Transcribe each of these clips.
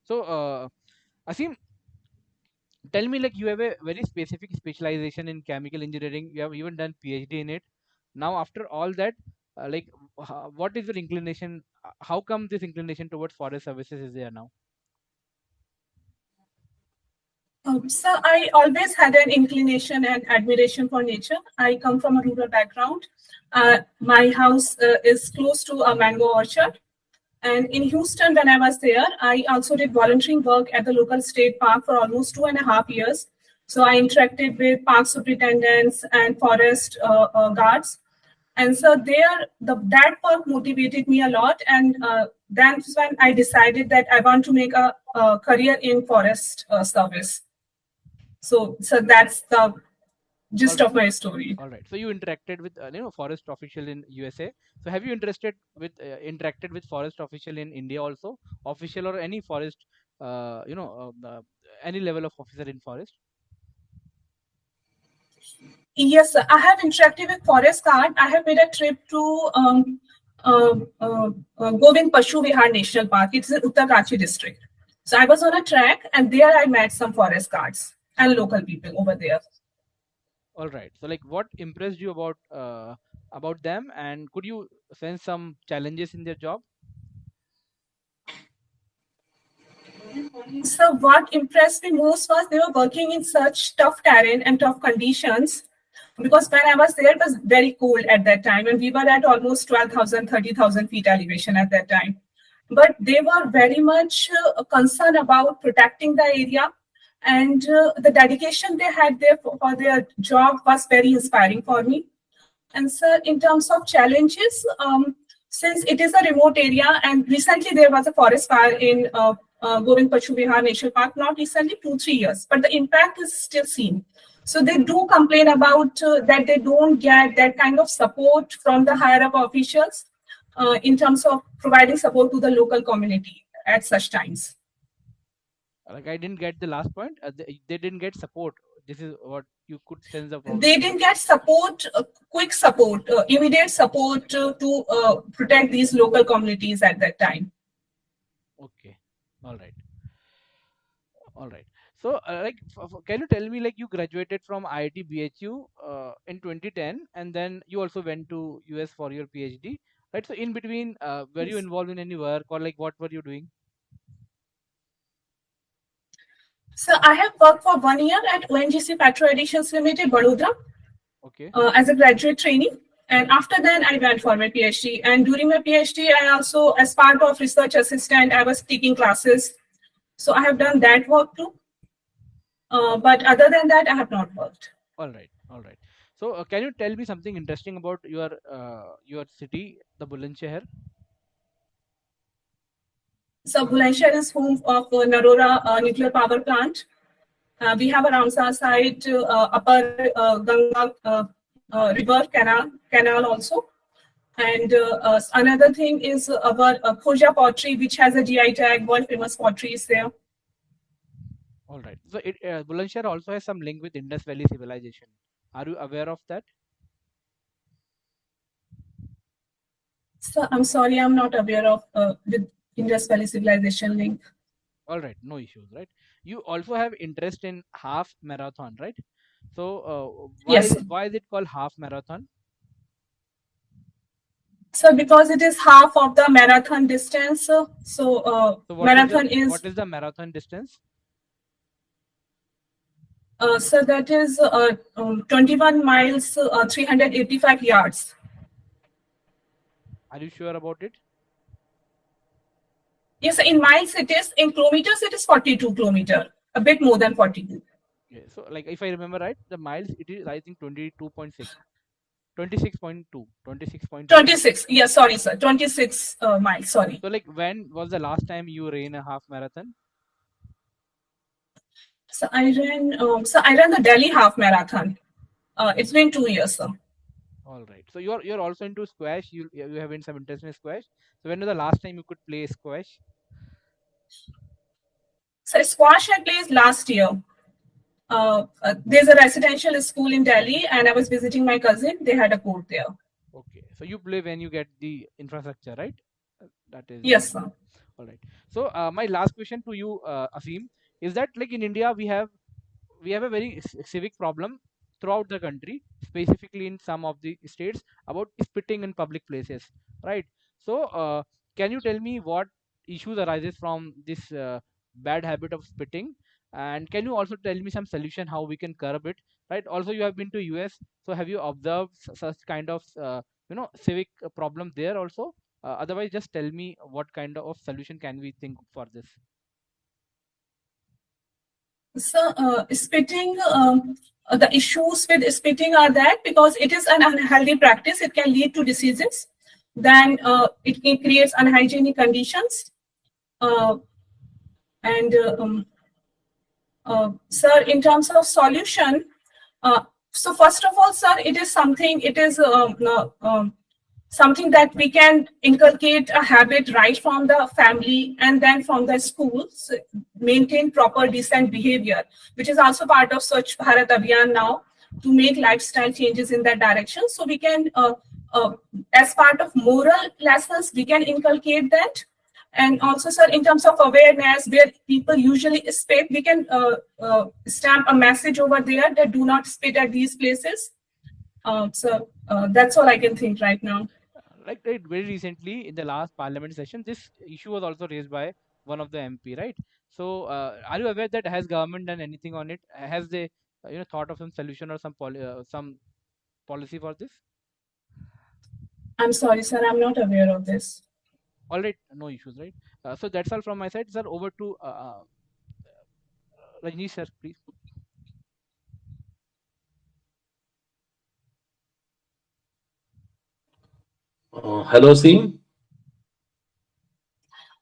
So, Aseem, tell me, like, you have a very specific specialization in chemical engineering. You have even done PhD in it. Now, after all that, like, what is your inclination? How come this inclination towards forest services is there now? So I always had an inclination and admiration for nature. I come from a rural background. My house is close to a mango orchard. And in Houston, when I was there, I also did volunteering work at the local state park for almost 2.5 years. So I interacted with park superintendents and forest guards. And so that work motivated me a lot. And that's when I decided that I want to make a career in forest service. So that's the All gist right. of my story. All right. So you interacted with forest official in USA. So have you interested with interacted with forest official in India also, official or any forest, any level of officer in forest? Yes, sir. I have interacted with Forest Guard. I have made a trip to Govind Pashu Vihar National Park. It's in Uttarakhand district. So I was on a track, and there I met some forest guards and local people over there. All right. So like, what impressed you about them, and could you sense some challenges in their job? So what impressed me most was they were working in such tough terrain and tough conditions. Because when I was there, it was very cold at that time, and we were at almost 12,000, 30,000 feet elevation at that time. But they were very much concerned about protecting the area, and the dedication they had there for their job was very inspiring for me. And so, in terms of challenges, since it is a remote area, and recently there was a forest fire in Govind Pachu Vihar National Park, not recently, 2-3 years, but the impact is still seen. So they do complain about that they don't get that kind of support from the higher up officials in terms of providing support to the local community at such times. Like, I didn't get the last point. They didn't get support. This is what you could sense the problem. They didn't get support, quick support, immediate support to protect these local communities at that time. Okay. All right. All right. So, like, can you tell me, like, you graduated from IIT BHU in 2010, and then you also went to US for your PhD, right? So, in between, were you Yes. involved in any work, or like, what were you doing? So I have worked for 1 year at ONGC Petro Additions Limited, Vadodara, Okay. as a graduate trainee. And after that, I went for my PhD. And during my PhD, I also, as part of research assistant, I was taking classes. So I have done that work too. But other than that, I have not worked. All right. All right. So, can you tell me something interesting about your city, the Bulandshahr? So Bulandshahr is home of Narora nuclear power plant. We have a Ramsar site, upper Ganga river canal also. And another thing is our Khoja pottery, which has a GI tag, world famous pottery is there. All right. So, Bulandshahr also has some link with Indus Valley civilization. Are you aware of that? So I'm sorry, I'm not aware of with Indus Valley civilization link. All right, no issues, right? You also have interest in half marathon, right? So, Yes. why is it called half marathon? So because it is half of the marathon distance, So, marathon what is is the marathon distance? so that is 21 miles, 385 yards. Are you sure about it? Yes, in miles it is. In kilometers it is 42 kilometer, a bit more than 42. Okay, so like if I remember right, the miles it is I think 22.6, 26.2, 26.2. 26. Yes, sorry, sir. 26 miles. Sorry. So like when was the last time you ran a half marathon? So I ran. I ran the Delhi half marathon. It's been 2 years, sir. All right. So you're also into squash. You have some interest in squash. So when was the last time you could play squash? So squash I played last year. There's a residential school in Delhi, and I was visiting my cousin. They had a court there. Okay. So you play when you get the infrastructure, right? That is. Yes, sir. All right. So my last question to you, Aseem, is that like in India we have a very civic problem throughout the country, specifically in some of the states, about spitting in public places, right? So can you tell me what issues arises from this bad habit of spitting, and can you also tell me some solution how we can curb it, right? Also, you have been to US, so have you observed such kind of civic problem there also? Otherwise, just tell me what kind of solution can we think for this. So, spitting, the issues with spitting are that because it is an unhealthy practice, it can lead to diseases. Then it can create unhygienic conditions. Uh, and Sir, in terms of solution, so first of all, sir, it is something that we can inculcate a habit right from the family and then from the schools, maintain proper decent behavior, which is also part of Swachh Bharat Abhiyan now, to make lifestyle changes in that direction. So we can, as part of moral lessons, we can inculcate that. And also, sir, in terms of awareness, where people usually spit, we can stamp a message over there that do not spit at these places. That's all I can think right now. Like right, very recently in the last parliament session, this issue was also raised by one of the MP, right? So, are you aware that has government done anything on it? Has they, thought of some solution or some policy for this? I'm sorry, sir, I'm not aware of this. All right, no issues, right? So that's all from my side, sir. Over to Rajnish, sir, please. Hello, Singh.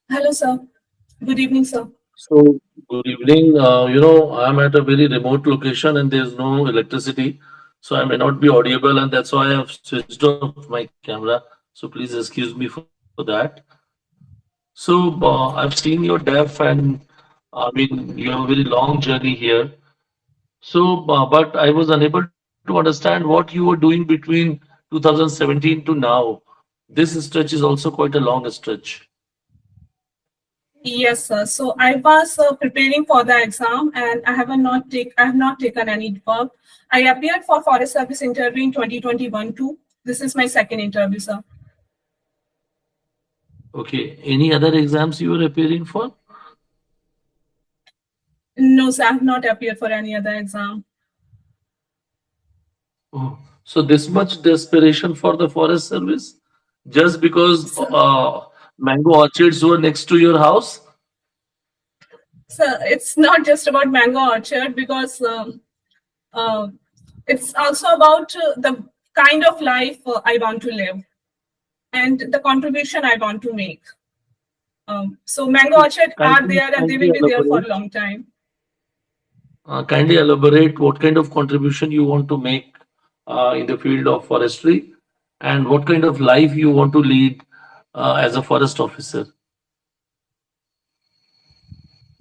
Hello, sir. Good evening, sir. So, good evening. I'm at a very remote location and there's no electricity. So, I may not be audible, and that's why I've switched off my camera. So, please excuse me for that. So, I've seen your depth, and I mean, you have a very long journey here. So, but I was unable to understand what you were doing between 2017 to now. This stretch is also quite a long stretch. Yes, sir. So I was preparing for the exam, and I have not taken any work. I appeared for Forest Service interview in 2021 too. This is my second interview, sir. Okay. Any other exams you were appearing for? No, sir, I have not appeared for any other exam. Oh, so this much desperation for the Forest Service just because So, mango orchards were next to your house? so it's not just about mango orchard because uh, it's also about the kind of life I want to live and the contribution I want to make. So mango Okay. orchard are Kindly, there and they kindly will be there for a elaborate. long time. Kindly elaborate what kind of contribution you want to make in the field of forestry, and what kind of life you want to lead as a forest officer.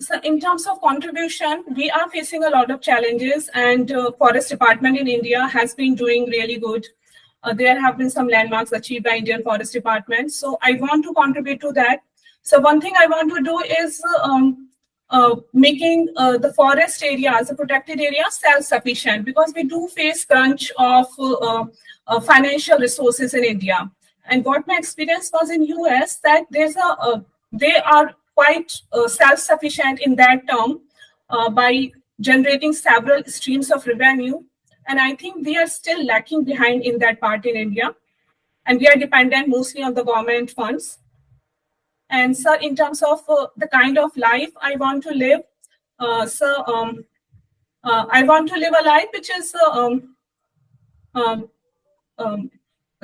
So in terms of contribution, we are facing a lot of challenges, and Forest Department in India has been doing really good. There have been some landmarks achieved by Indian Forest Department. So I want to contribute to that. So one thing I want to do is making the forest areas, the protected areas, self-sufficient, because we do face crunch of financial resources in India. And what my experience was in US, that they are quite self-sufficient in that term by generating several streams of revenue. And I think we are still lacking behind in that part in India. And we are dependent mostly on the government funds. And so in terms of the kind of life I want to live, I want to live a life which is um, um,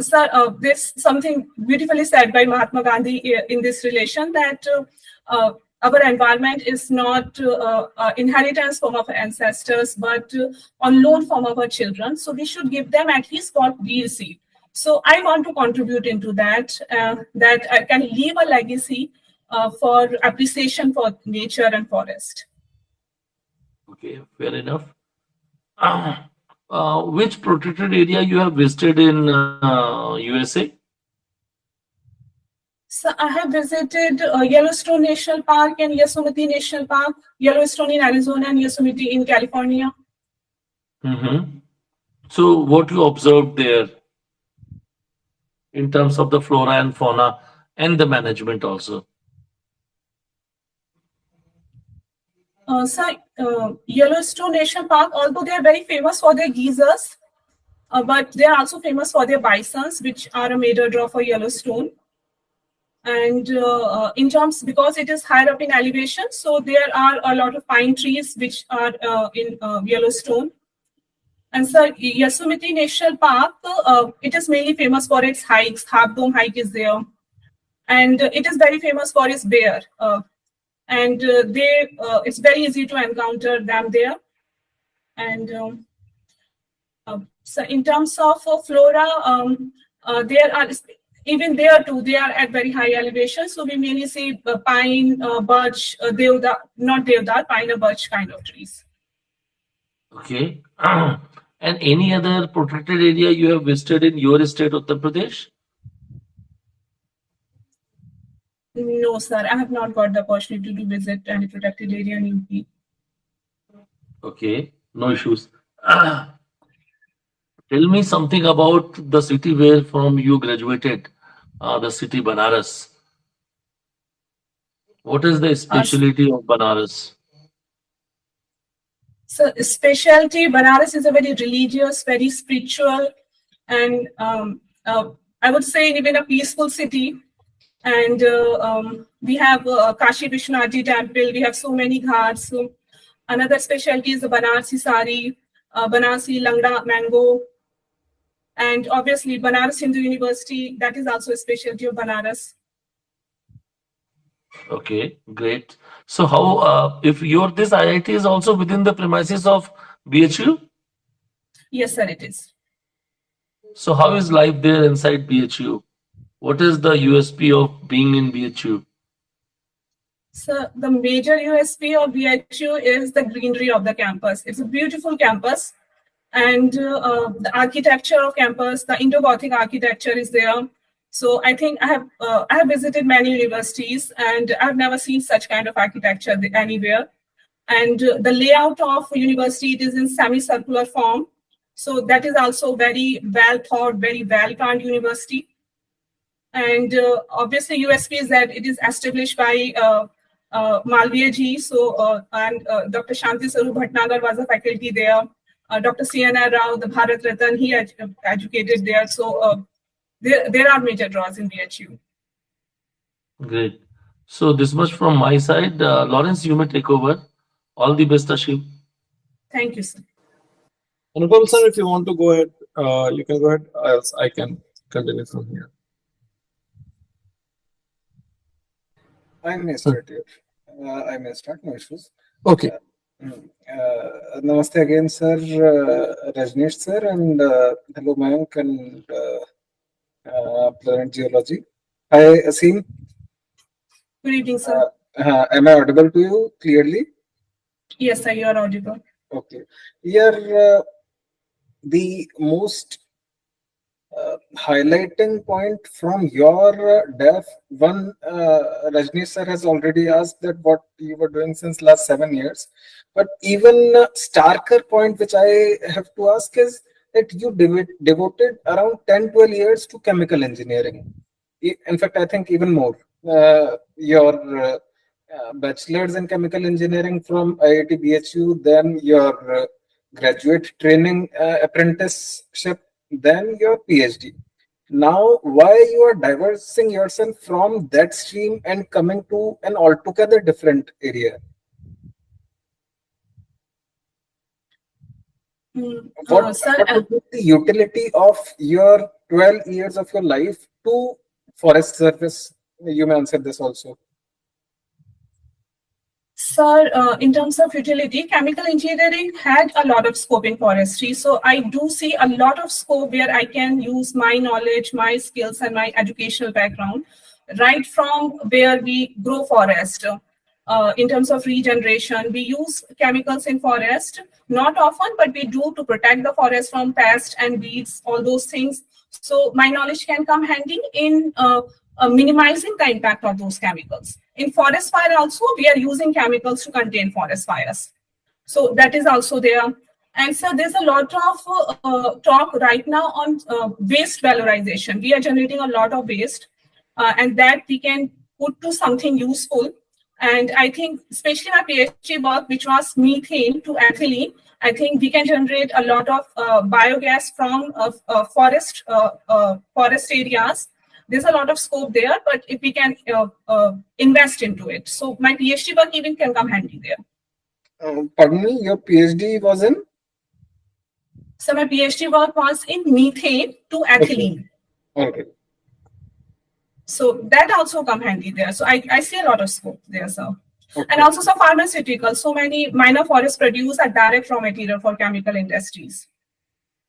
sir, there's something beautifully said by Mahatma Gandhi in this relation, that our environment is not inheritance from our ancestors, but on loan from our children. So we should give them at least what we receive. So I want to contribute into that, that I can leave a legacy for appreciation for nature and forest. Okay, fair enough. Which protected area you have visited in USA? So I have visited Yellowstone National Park and Yosemite National Park, Yellowstone in Arizona and Yosemite in California. Mm-hmm. So what you observed there in terms of the flora and fauna and the management also? Yellowstone National Park, although they are very famous for their geysers, but they are also famous for their bisons, which are a major draw for Yellowstone. And in terms, because it is higher up in elevation, so there are a lot of pine trees which are in Yellowstone. And so Yosemite National Park, it is mainly famous for its hikes. Half Dome hike is there. And it is very famous for its bear. And it's very easy to encounter them there. And so in terms of flora, there are, even there too, they are at very high elevation. So we mainly see pine, birch, not deodar, pine or birch kind of trees. Okay. And any other protected area you have visited in your state, Uttar Pradesh? No, sir, I have not got the opportunity to visit any protected area in UP. Okay, no issues. Tell me something about the city where from you graduated, the city Banaras. What is the specialty of Banaras? So specialty, Banaras is a very religious, very spiritual, and I would say even a peaceful city. And we have Kashi Vishwanath temple. We have so many ghats. So another specialty is the Banarsi sari, Banarsi langda mango, and obviously Banaras Hindu University. That is also a specialty of Banaras. Okay, great. So how, if this IIT is also within the premises of BHU? Yes, sir, it is. So how is life there inside BHU? What is the USP of being in BHU? So the major USP of BHU is the greenery of the campus. It's a beautiful campus, and the architecture of campus, the Indo-Gothic architecture is there. So I think I have visited many universities, and I've never seen such kind of architecture anywhere. And the layout of university, it is in semicircular form. So that is also very well thought, very well planned university. And obviously USP is that it is established by Malviya ji. So and Dr. Shanti Saru Bhatnagar was a faculty there. Dr. C.N.R. Rao, the Bharat Ratan, he educated there. So there are major draws in BHU. Great. So this much from my side. Lawrence, you may take over. All the best, Aseem. Thank you, sir. Anupam sir, if you want to go ahead, you can go ahead, else I can continue from here. I may start here. I may start, no issues. Okay. Namaste again, sir, Rajnish sir, and hello Mayank and Planet Geology. Hi, Aseem. Good evening, sir. Am I audible to you clearly? Yes, sir, you are audible. Okay. Here, the most highlighting point from your DEF, one, Rajnish sir has already asked that what you were doing since last 7 years. But even starker point which I have to ask is that you devoted around 10-12 years to chemical engineering. In fact, I think even more. Your bachelor's in chemical engineering from IIT BHU, then your graduate training apprenticeship, then your PhD. Now, why you are diversing yourself from that stream and coming to an altogether different area? What would be the utility of your 12 years of your life to forest service? You may answer this also. Sir, in terms of utility, chemical engineering had a lot of scope in forestry. So I do see a lot of scope where I can use my knowledge, my skills, and my educational background, right from where we grow forest. In terms of regeneration, we use chemicals in forest, not often, but we do to protect the forest from pests and weeds, all those things. So my knowledge can come handy in minimizing the impact of those chemicals. In forest fire also, we are using chemicals to contain forest fires. So that is also there. And so there's a lot of talk right now on waste valorization. We are generating a lot of waste and that we can put to something useful. And I think, especially my PhD work, which was methane to ethylene, I think we can generate a lot of biogas from forest areas. There's a lot of scope there, but if we can invest into it. So my PhD work even can come handy there. Pardon me, your PhD was in? So my PhD work was in methane to ethylene. Okay. So that also come handy there. So I see a lot of scope there, sir. Okay. And also some pharmaceuticals. So many minor forests produce a direct raw material for chemical industries.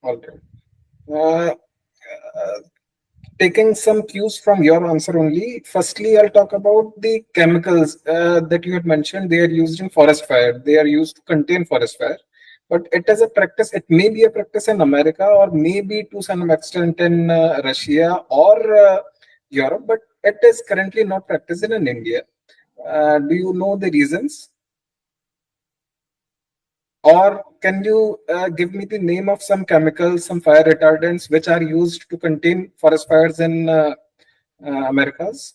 Okay. Taking some cues from your answer only, firstly, I'll talk about the chemicals that you had mentioned. They are used in forest fire. They are used to contain forest fire. But it is a practice, it may be a practice in America or maybe to some extent in Russia or Europe, but it is currently not practiced in India. Do you know the reasons? Or can you give me the name of some chemicals, some fire retardants which are used to contain forest fires in Americas?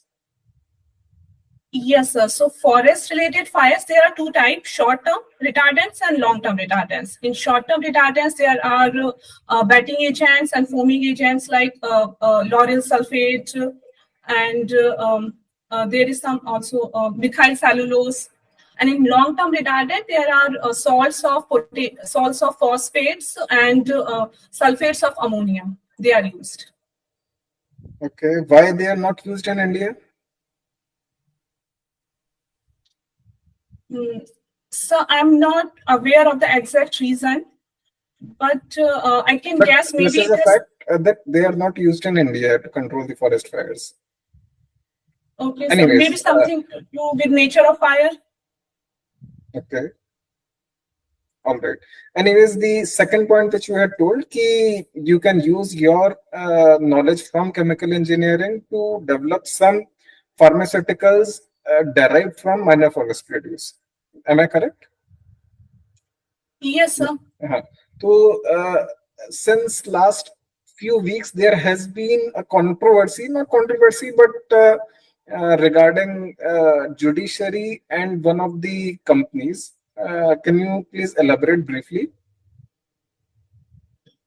Yes, sir. So forest-related fires, there are two types, short-term retardants and long-term retardants. In short-term retardants, there are batting agents and foaming agents like lauryl sulfate, and there is some also methyl cellulose. And in long-term retardant, there are salts of phosphates and sulfates of ammonia. They are used. Okay, why they are not used in India? So I'm not aware of the exact reason, but I can guess maybe this is a fact that they are not used in India to control the forest fires. Okay, anyways, so maybe something to do with nature of fire. Okay. All right. Anyways, the second point which you had told, ki you can use your knowledge from chemical engineering to develop some pharmaceuticals derived from minor forest produce. Am I correct? Yes, sir. So, since last few weeks, there has been a controversy, not controversy, but regarding judiciary and one of the companies. Can you please elaborate briefly?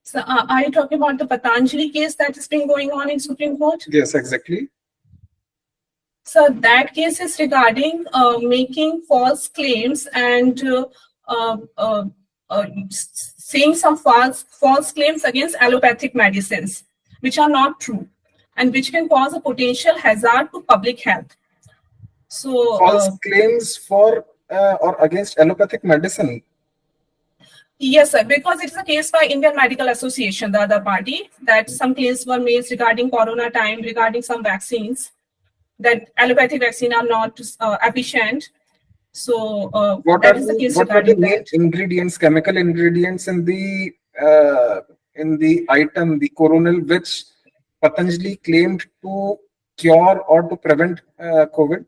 So are you talking about the Patanjali case that has been going on in Supreme Court? Yes, exactly. So that case is regarding making false claims and saying some false claims against allopathic medicines, which are not true and which can cause a potential hazard to public health. So false claims for or against allopathic medicine. Yes, sir, because it is a case by Indian Medical Association, the other party, that some claims were made regarding corona time, regarding some vaccines, that allopathic vaccine are not efficient. So that is the case what are the regarding main that. ingredients, chemical ingredients in the item, the coronal, which Patanjali claimed to cure or to prevent COVID?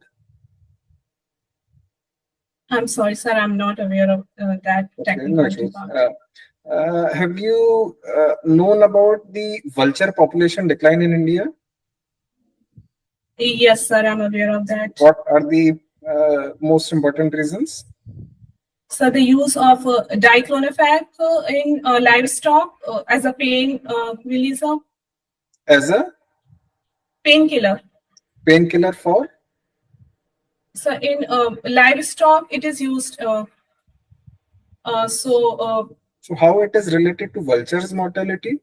I'm sorry, sir, I'm not aware of that technical part. Have you known about the vulture population decline in India? Yes, sir, I'm aware of that. What are the most important reasons? So the use of diclofenac in livestock as a pain reliever. As a painkiller. Painkiller for? So in livestock, it is used. So how it is related to vultures' mortality?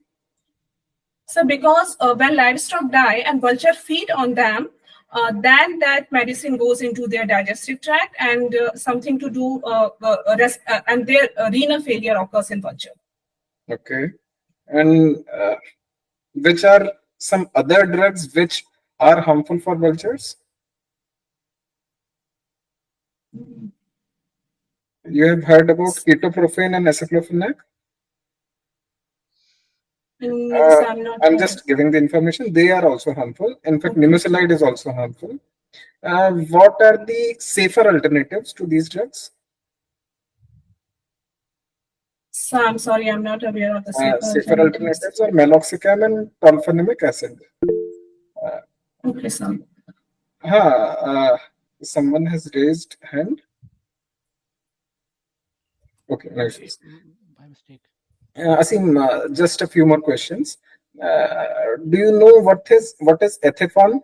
So because when livestock die and vulture feed on them, then that medicine goes into their digestive tract and something to do and their renal failure occurs in vulture. Okay. And which are some other drugs which are harmful for vultures? You have heard about ketoprofen and aceclofenac? Yes, I'm not. I'm just giving the information. They are also harmful. In fact, nimesulide is also harmful. What are the safer alternatives to these drugs? So I'm sorry, I'm not aware of the Safer alternatives are meloxicam and sulfonamic acid. Okay, sir. Someone has raised hand. Okay, no issues. By mistake. Aseem, just a few more questions. Do you know what is ethifon?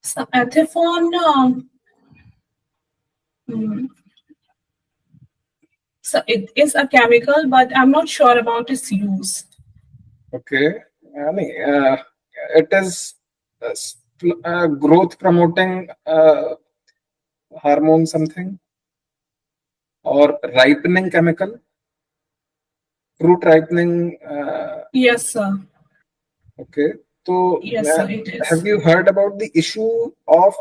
So ethifon, so it is a chemical, but I'm not sure about its use. Okay, it is growth promoting hormone something or ripening chemical, fruit ripening. Yes, sir. Okay, so yes, sir, it is. have you heard about the issue of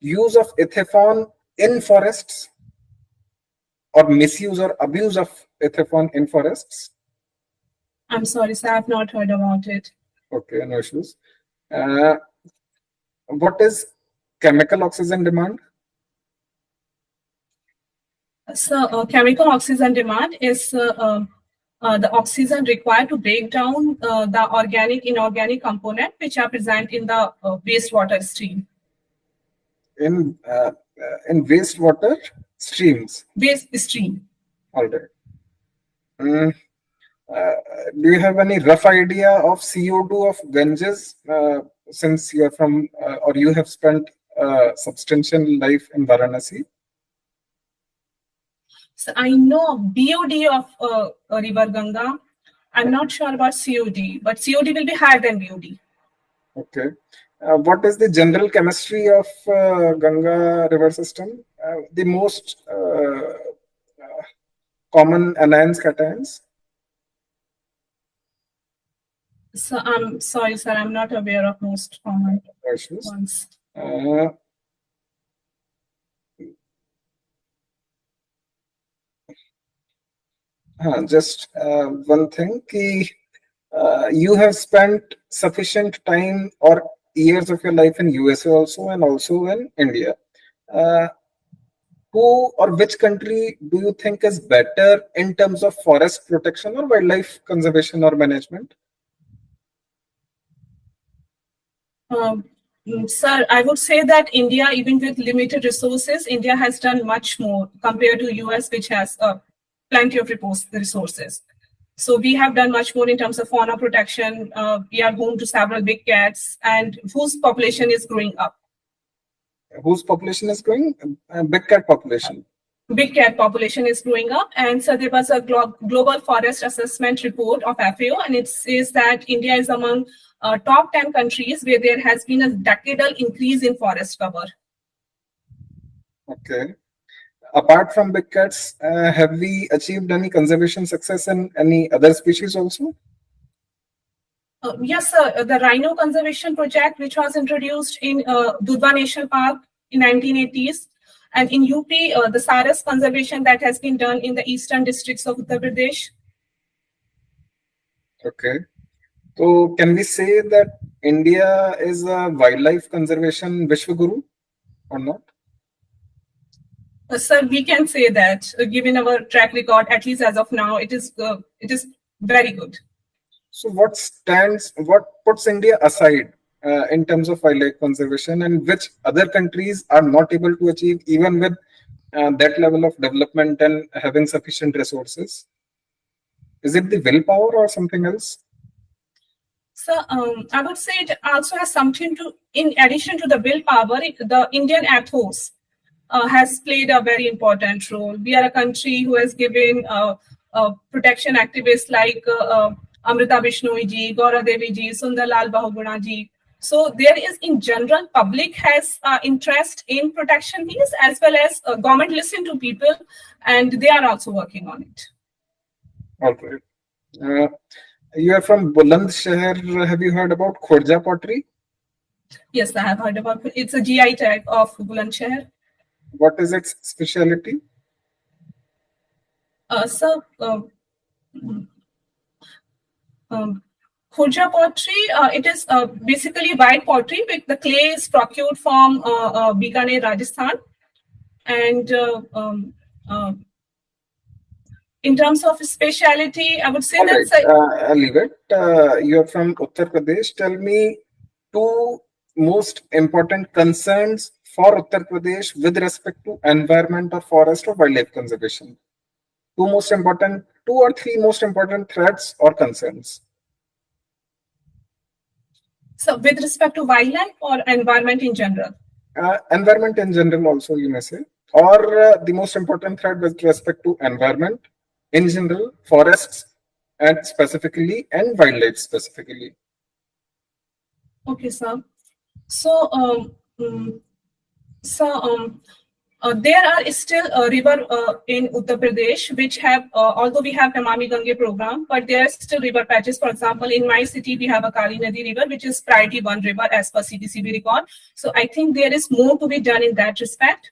use of ethifon in forests or misuse or abuse of ethifon in forests? I'm sorry, sir, I've not heard about it. Okay, no issues. What is chemical oxygen demand? So chemical oxygen demand is the oxygen required to break down the organic, inorganic component which are present in the wastewater stream. In wastewater streams? Waste stream. All right. Do you have any rough idea of CO2 of Ganges, since you are from or you have spent substantial life in Varanasi? So I know BOD of River Ganga. I'm not sure about COD, but COD will be higher than BOD. Okay. What is the general chemistry of Ganga river system? The most common anions, cations? So I'm sorry, sir, I'm not aware of most common ones. Just one thing, you have spent sufficient time or years of your life in USA also and also in India. Who or which country do you think is better in terms of forest protection or wildlife conservation or management? Sir, I would say that India, even with limited resources, India has done much more compared to US, which has plenty of resources. So we have done much more in terms of fauna protection. We are home to several big cats and whose population is growing up. Whose population is growing? Big cat population. Big cat population is growing up. And so there was a global forest assessment report of FAO, and it says that India is among top 10 countries where there has been a decadal increase in forest cover. Okay. Apart from big cats, have we achieved any conservation success in any other species also? Yes, sir. The rhino conservation project, which was introduced in Dudhwa National Park in 1980s, and in UP, the Saras conservation that has been done in the eastern districts of Uttar Pradesh. Okay. So can we say that India is a wildlife conservation Vishwaguru or not? Sir, we can say that, given our track record, at least as of now, it is very good. So what puts India aside in terms of wildlife conservation, and which other countries are not able to achieve even with that level of development and having sufficient resources? Is it the willpower or something else? So I would say it also has something to, in addition to the willpower, the Indian ethos has played a very important role. We are a country who has given protection activists like Amrita Bishnoi ji, Gaura Devi ji, Sundarlal Bahuguna ji. So there is, in general, public has interest in protection these, as well as government listen to people, and they are also working on it. All right. You are from Bulandshahr. Have you heard about Khorja pottery? Yes, I have heard about it. It's a GI tag of Bulandshahr. What is its specialty? So Khurja pottery, it is basically white pottery with the clay is procured from Bikaner, Rajasthan. And in terms of speciality, I would say that's I'll leave it. You're from Uttar Pradesh. Tell me two most important concerns for Uttar Pradesh with respect to environment or forest or wildlife conservation. Two or three most important threats or concerns. So with respect to wildlife or environment in general? Environment in general also, you may say. Or the most important threat with respect to environment in general, forests and specifically, and wildlife specifically. Okay, sir. So, there are still a river in Uttar Pradesh which have, although we have Namami Gange program, but there are still river patches. For example, in my city, we have a Kali Nadi river, which is priority 1 river as per CDCB record. So I think there is more to be done in that respect.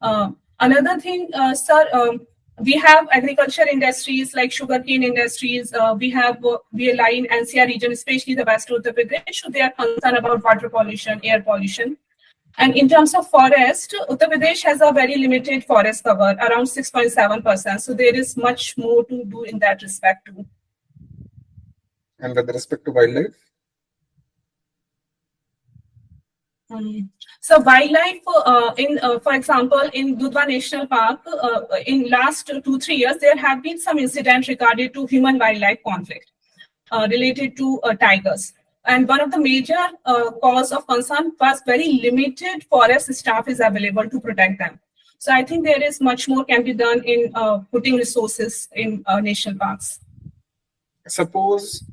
Another thing, sir, we have agriculture industries like sugarcane industries. We have VLI in NCR region, especially the West Uttar Pradesh. So they are concerned about water pollution, air pollution. And in terms of forest, Uttar Pradesh has a very limited forest cover, around 6.7%. So there is much more to do in that respect too. And with respect to wildlife? So wildlife, for example, in Dudhwa National Park, in last 2-3 years, there have been some incidents regarding to human-wildlife conflict related to tigers. And one of the major cause of concern was very limited forest staff is available to protect them. So I think there is much more can be done in putting resources in national parks. Suppose,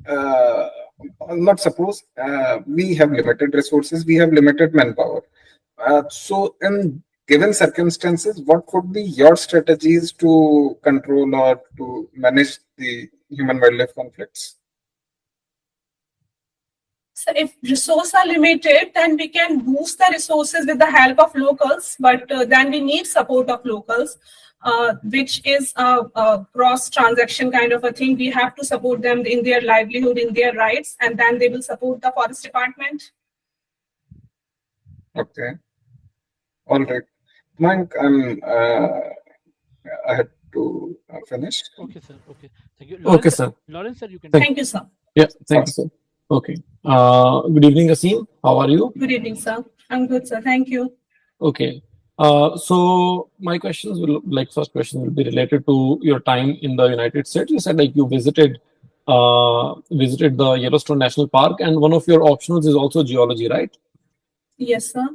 we have limited resources, we have limited manpower. So in given circumstances, what would be your strategies to control or to manage the human-wildlife conflicts? So if resources are limited, then we can boost the resources with the help of locals, but then we need support of locals, which is a cross-transaction kind of a thing. We have to support them in their livelihood, in their rights, and then they will support the forest department. Okay. All right. Mayank, I had to finish. Okay, sir. Okay. Thank you. Okay, sir. Lawrence, sir, you can. Thank you, sir. Yeah, thank you, sir. Okay. Good evening, Aseem. How are you? Good evening, sir. I'm good, sir. Thank you. Okay. So my questions will, first question will be related to your time in the United States. You said you visited the Yellowstone National Park, and one of your optionals is also geology, right? Yes, sir.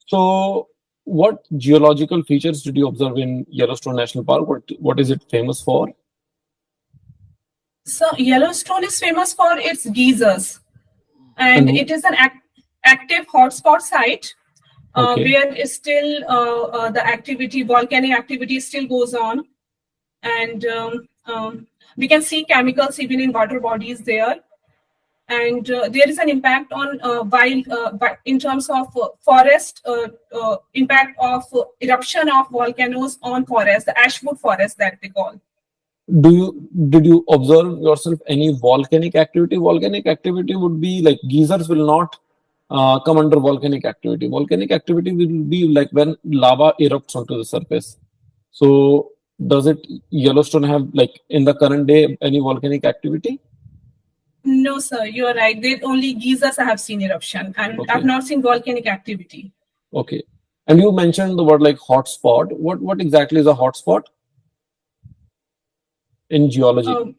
So what geological features did you observe in Yellowstone National Park? What is it famous for? So Yellowstone is famous for its geysers, and it is an active hotspot site where is still the volcanic activity still goes on, and we can see chemicals even in water bodies there. And there is an impact on in terms of forest, impact of eruption of volcanoes on forest, the ashwood forest that they call. Did you observe yourself any volcanic activity? Volcanic activity would be like geysers will not come under volcanic activity. Volcanic activity will be like when lava erupts onto the surface. So does Yellowstone have in the current day any volcanic activity? No, sir, you are right. Only geysers I have seen eruption, and I've not seen volcanic activity. Okay. And you mentioned the word hotspot. What exactly is a hotspot in geology?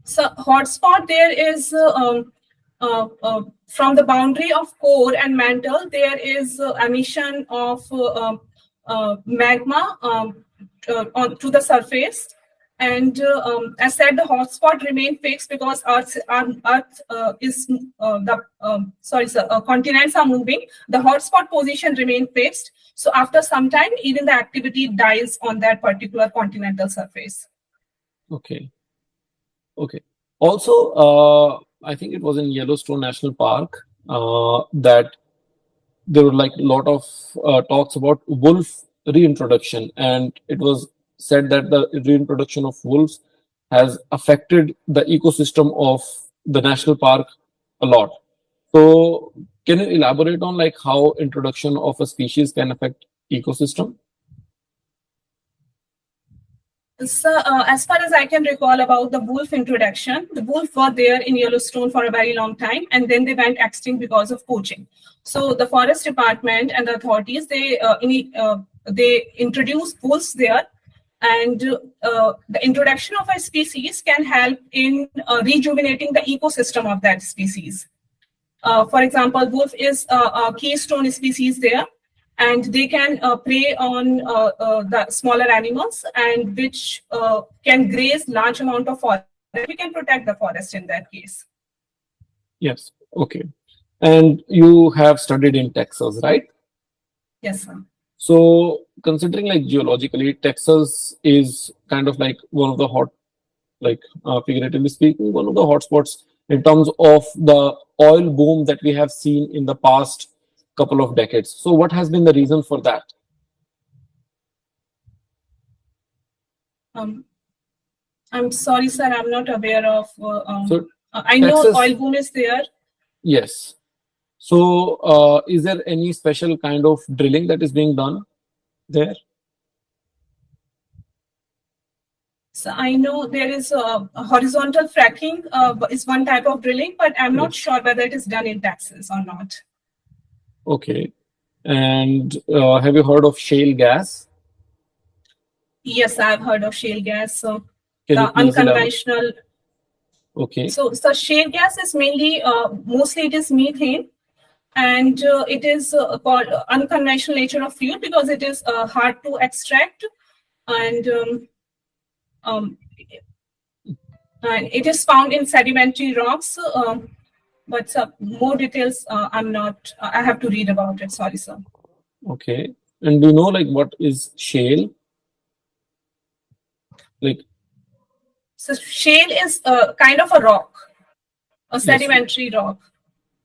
So hotspot, there is from the boundary of core and mantle, there is emission of magma to the surface. And as said, the hotspot remain fixed because Earth is continents are moving. The hotspot position remain fixed. So after some time, even the activity dies on that particular continental surface. Okay. Okay. Also, I think it was in Yellowstone National Park that there were a lot of talks about wolf reintroduction, and it was said that the reintroduction of wolves has affected the ecosystem of the national park a lot. So can you elaborate on like how introduction of a species can affect ecosystem? So, as far as I can recall about the wolf introduction, the wolf were there in Yellowstone for a very long time, and then they went extinct because of poaching. So, the forest department and the authorities they introduced wolves there, and the introduction of a species can help in rejuvenating the ecosystem of that species. For example, wolf is a keystone species there, and they can prey on the smaller animals, and which can graze large amount of forest. We can protect the forest in that case. Yes. Okay. And you have studied in Texas, right? Yes, sir. So considering like geologically, Texas is kind of like one of the hot, like figuratively speaking, one of the hotspots in terms of the oil boom that we have seen in the past couple of decades. So what has been the reason for that? I'm sorry, sir. I'm not aware of. So I know Texas, oil boom is there. yes. So is there any special kind of drilling that is being done there? So I know there is a horizontal fracking is one type of drilling, but I'm not sure whether it is done in Texas or not. Okay. And have you heard of shale gas? Yes, I've heard of shale gas. So Can you the please elaborate? unconventional. Okay. So shale gas is mainly, mostly it is methane, and it is called unconventional nature of fuel because it is hard to extract, and it is found in sedimentary rocks. But more details, I'm not. I have to read about it. Sorry, sir. Okay. And do you know like what is shale? Like, so shale is kind of a rock, a yes, sedimentary rock.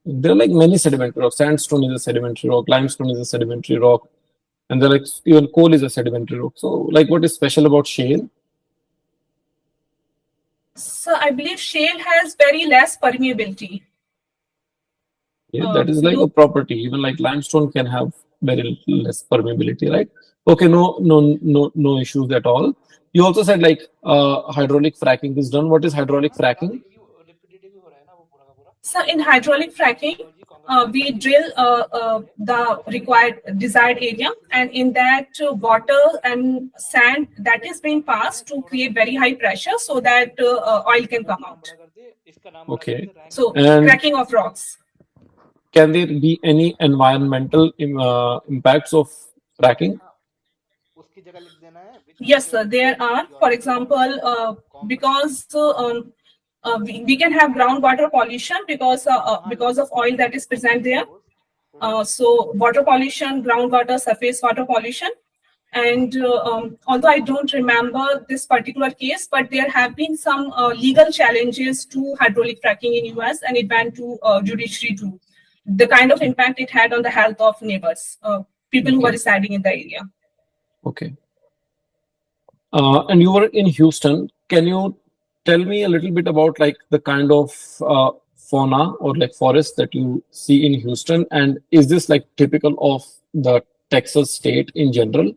there are like many sedimentary rocks. Sandstone is a sedimentary rock, limestone is a sedimentary rock, and there like even coal is a sedimentary rock. So like what is special about shale? So I believe shale has very less permeability. Yeah, that is like a property. Even like limestone can have very less permeability, right? Okay, no issues at all. You also said like hydraulic fracking is done. What is hydraulic fracking? So in hydraulic fracking, we drill the required desired area, and in that water and sand that is being passed to create very high pressure so that oil can come out. Okay. So And cracking of rocks. can there be any environmental impacts of fracking? Yes, sir, there are. For example, because we can have groundwater pollution because of oil that is present there. So water pollution, groundwater, surface water pollution. And although I don't remember this particular case, but there have been some legal challenges to hydraulic fracking in US, and it went to judiciary too. The kind of impact it had on the health of neighbors, people who were residing in the area. Okay. And you were in Houston. Can you tell me a little bit about like the kind of fauna or like forest that you see in Houston? And is this like typical of the Texas state in general?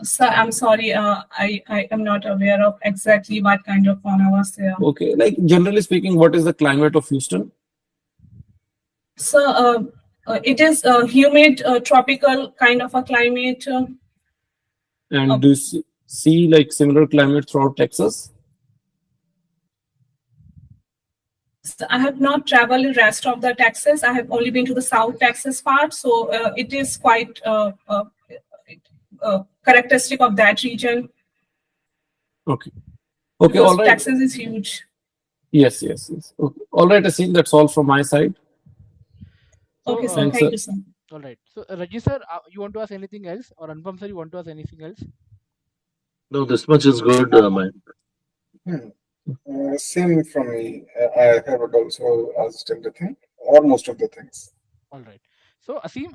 So I'm sorry, I am not aware of exactly what kind of fauna was there. Okay, like generally speaking, what is the climate of Houston? So it is a humid, tropical kind of a climate. And do you see like similar climate throughout Texas? So I have not traveled the rest of the Texas. I have only been to the South Texas part, so it is quite characteristic of that region. Okay. Okay, because all right. Texas is huge. Yes. Okay. All right, Aseem, that's all from my side. So, Okay, sir. Thanks, Thank sir. you, sir. all right. So, Rajesh sir, you want to ask anything else, or Anupam sir, you want to ask anything else? No, this much is good, Mayank. Same from me. I have also asked everything. or most of the things. All right. So Aseem,